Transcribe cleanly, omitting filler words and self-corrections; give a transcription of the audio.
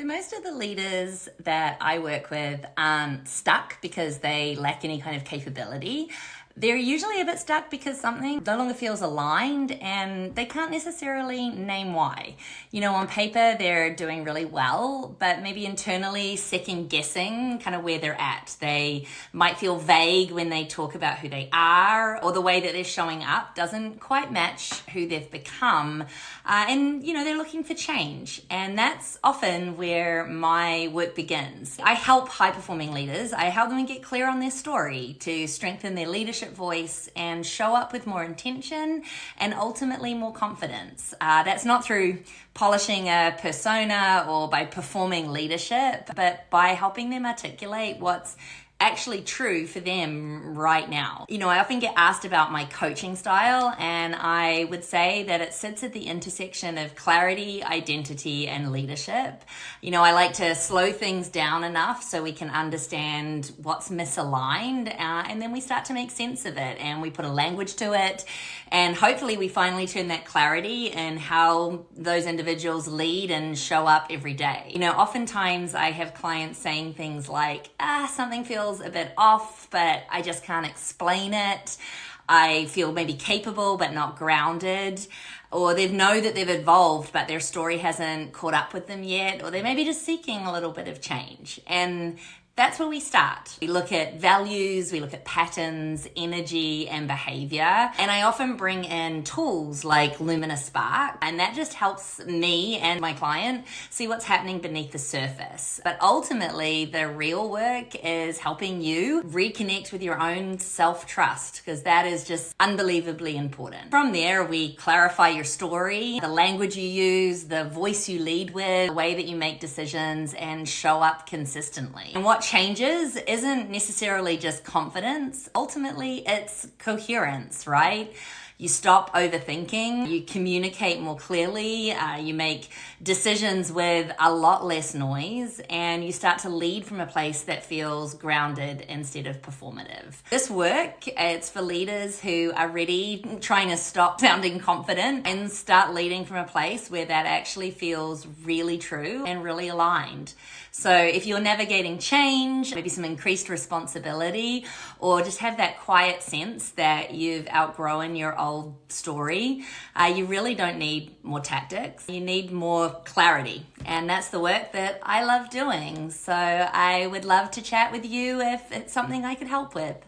So most of the leaders that I work with aren't stuck because they lack any kind of capability. They're usually a bit stuck because something no longer feels aligned and they can't necessarily name why. You know, on paper, they're doing really well, but maybe internally second guessing kind of where they're at. They might feel vague when they talk about who they are, or the way that they're showing up doesn't quite match who they've become. And, you know, they're looking for change. And that's often where my work begins. I help high-performing leaders. I help them get clear on their story to strengthen their leadership voice and show up with more intention and ultimately more confidence. That's not through polishing a persona or by performing leadership, but by helping them articulate what's actually true for them right now. You know, I often get asked about my coaching style, and I would say that it sits at the intersection of clarity, identity, and leadership. You know, I like to slow things down enough so we can understand what's misaligned, and then we start to make sense of it, and we put a language to it, and hopefully we finally turn that clarity in how those individuals lead and show up every day. You know, oftentimes I have clients saying things like, something feels a bit off, but I just can't explain it. I feel maybe capable, but not grounded. Or they know that they've evolved, but their story hasn't caught up with them yet. Or they may be just seeking a little bit of change. And that's where we start. We look at values, we look at patterns, energy, and behavior. And I often bring in tools like Luminous Spark, and that just helps me and my client see what's happening beneath the surface. But ultimately, the real work is helping you reconnect with your own self-trust, because that is just unbelievably important. From there, we clarify your story, the language you use, the voice you lead with, the way that you make decisions, and show up consistently. And what changes isn't necessarily just confidence. Ultimately, it's coherence, right? You stop overthinking, you communicate more clearly, you make decisions with a lot less noise, and you start to lead from a place that feels grounded instead of performative. This work, it's for leaders who are ready, trying to stop sounding confident and start leading from a place where that actually feels really true and really aligned. So if you're navigating change, maybe some increased responsibility, or just have that quiet sense that you've outgrown your old story, you really don't need more tactics. You need more clarity. And that's the work that I love doing. So I would love to chat with you if it's something I could help with.